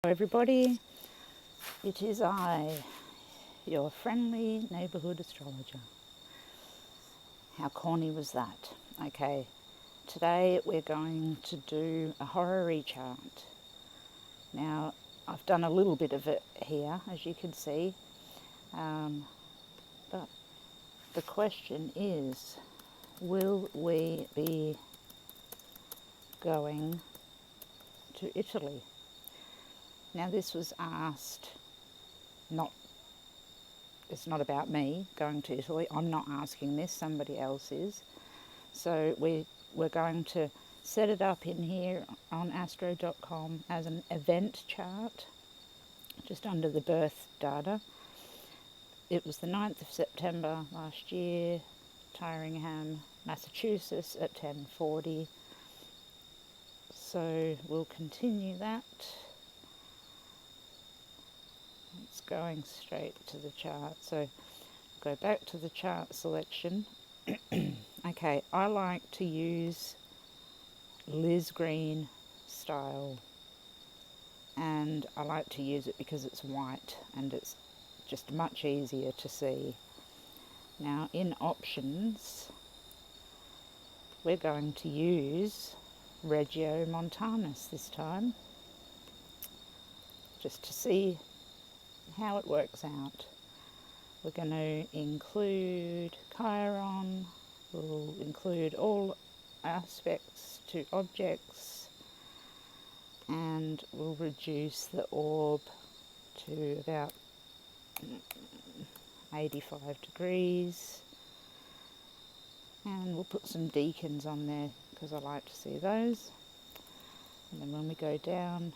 Hello everybody, it is I, your friendly neighbourhood astrologer. How corny was that? Okay, today we're going to do a horary chart. Now, I've done a little bit of it here, as you can see, but the question is, will we be going to Italy? Now, this was asked, it's not about me going to Italy. I'm not asking this, somebody else is. So we're going to set it up in here on astro.com as an event chart, just under the birth data. It was the 9th of September last year, Tyringham, Massachusetts at 10:40. So we'll continue that. It's going straight to the chart. So go back to the chart selection. Okay, I like to use Liz Green style, and I like to use it because it's white and it's just much easier to see. Now in options, we're going to use Reggio Montanus this time, just to see how it works out. We're going to include Chiron, we'll include all aspects to objects, and we'll reduce the orb to about 85 degrees, and we'll put some deacons on there because I like to see those. And then when we go down,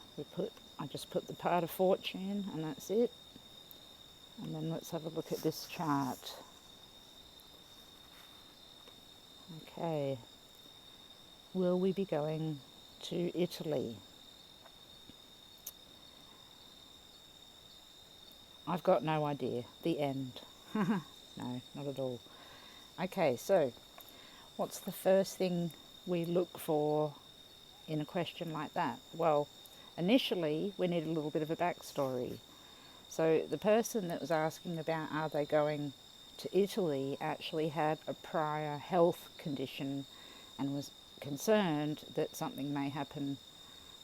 I just put the part of fortune, and that's it. And then let's have a look at this chart. Okay, will we be going to Italy? I've got no idea. The end. No, not at all. Okay, so what's the first thing we look for in a question like that? Well, initially we need a little bit of a backstory. So the person that was asking about are they going to Italy actually had a prior health condition and was concerned that something may happen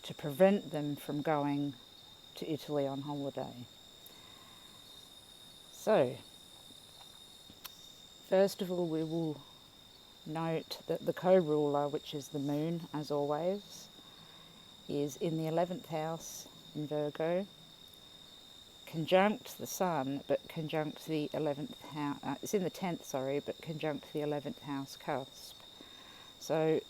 to prevent them from going to Italy on holiday. So, first of all, we will note that the co-ruler, which is the moon, as always, is in the 11th house in Virgo, conjunct the sun, but conjunct the 11th house, it's in the 10th, sorry, but conjunct the 11th house cusp. So,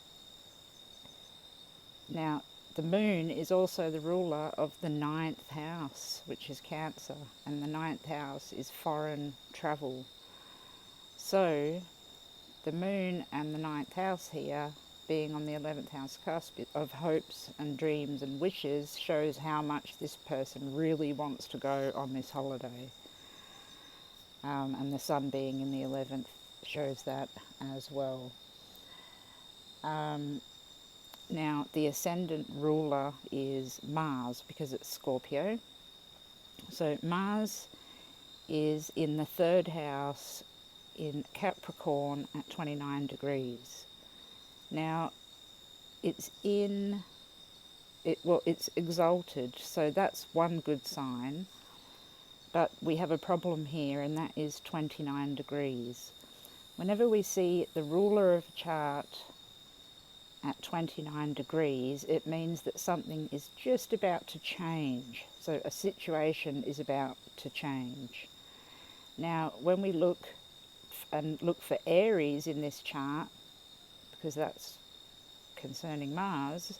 now, the moon is also the ruler of the 9th house, which is Cancer, and the 9th house is foreign travel. So, the moon and the 9th house here, being on the 11th house cusp of hopes and dreams and wishes, shows how much this person really wants to go on this holiday. And the sun being in the 11th shows that as well. Now, the ascendant ruler is Mars, because it's Scorpio. So Mars is in the 3rd house in Capricorn at 29 degrees. Now, it's exalted, so that's one good sign. But we have a problem here, and that is 29 degrees. Whenever we see the ruler of a chart at 29 degrees, it means that something is just about to change. So a situation is about to change. Now, when we look for Aries in this chart, because that's concerning Mars,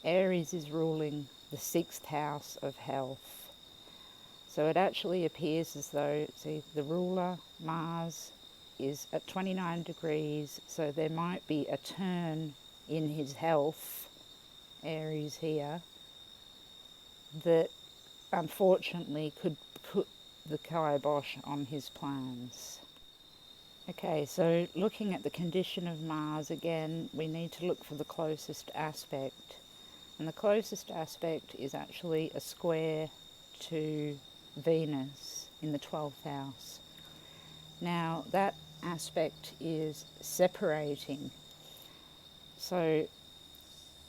Aries is ruling the 6th house of health. So it actually appears as though, see, the ruler, Mars, is at 29 degrees, so there might be a turn in his health, Aries here, that unfortunately could put the kibosh on his plans. Okay, so looking at the condition of Mars again, we need to look for the closest aspect. And the closest aspect is actually a square to Venus in the 12th house. Now that aspect is separating. So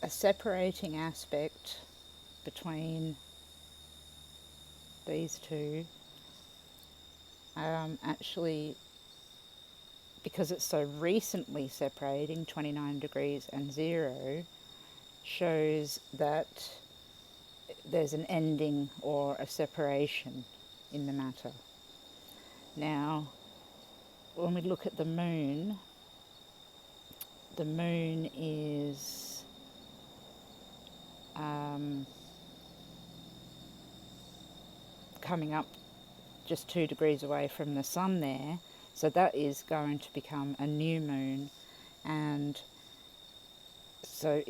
a separating aspect between these two actually, because it's so recently separating, 29 degrees and 0, shows that there's an ending or a separation in the matter. Now, when we look at the moon is coming up just 2 degrees away from the sun there, so that is going to become a new moon, and so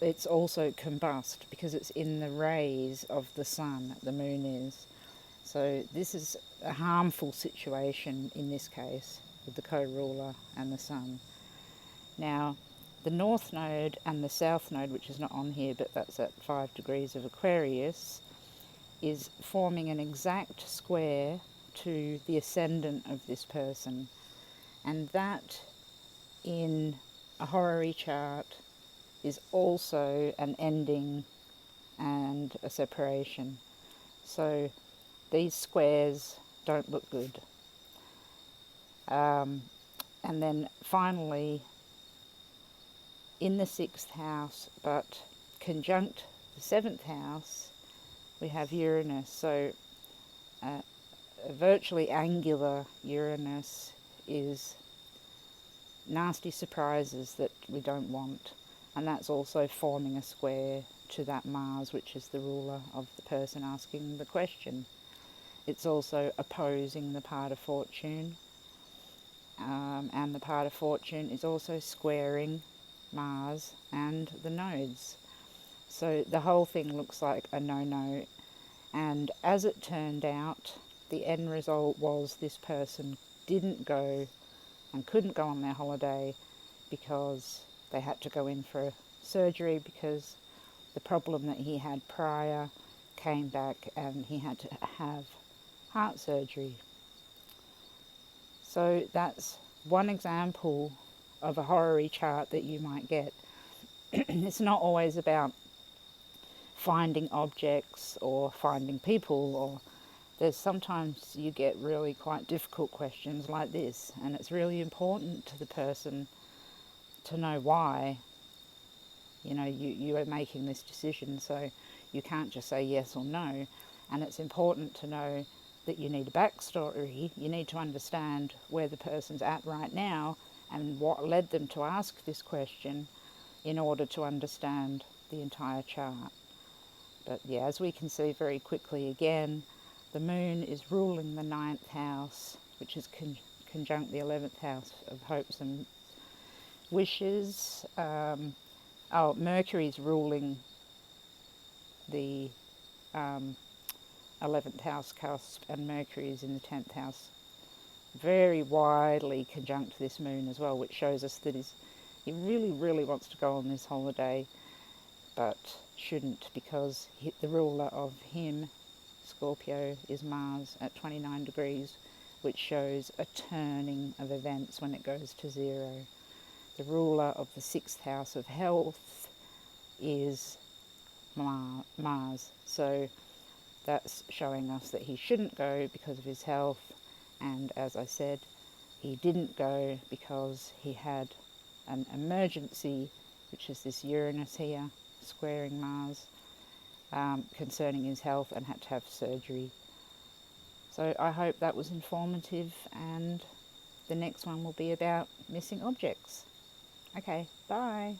it's also combust because it's in the rays of the sun, the moon is. So this is a harmful situation in this case with the co-ruler and the sun. Now, the north node and the south node, which is not on here, but that's at 5 degrees of Aquarius, is forming an exact square to the ascendant of this person. And that, in a horary chart, is also an ending and a separation. So these squares don't look good. And then finally, in the 6th house, but conjunct the 7th house, we have Uranus. So a virtually angular Uranus is nasty surprises that we don't want. And that's also forming a square to that Mars, which is the ruler of the person asking the question. It's also opposing the part of fortune. And the part of fortune is also squaring Mars and the nodes. So the whole thing looks like a no-no. And as it turned out, the end result was this person didn't go and couldn't go on their holiday because they had to go in for surgery because the problem that he had prior came back and he had to have heart surgery. So that's one example of a horary chart that you might get. It's not always about finding objects or finding people, or there's sometimes you get really quite difficult questions like this, and it's really important to the person to know why you are making this decision. So you can't just say yes or no, and it's important to know that you need a backstory. You need to understand where the person's at right now and what led them to ask this question in order to understand the entire chart. But yeah, as we can see very quickly again, the moon is ruling the 9th house, which is conjunct the 11th house of hopes and wishes. Mercury's ruling the 11th house cusp, and Mercury is in the 10th house. Very widely conjunct this moon as well, which shows us that he really, really wants to go on this holiday, but shouldn't, because the ruler of him, Scorpio, is Mars at 29 degrees, which shows a turning of events when it goes to 0. The ruler of the 6th house of health is Mars. So that's showing us that he shouldn't go because of his health, and as I said, he didn't go because he had an emergency, which is this Uranus here squaring Mars, concerning his health, and had to have surgery. So I hope that was informative, and the next one will be about missing objects. Okay, bye.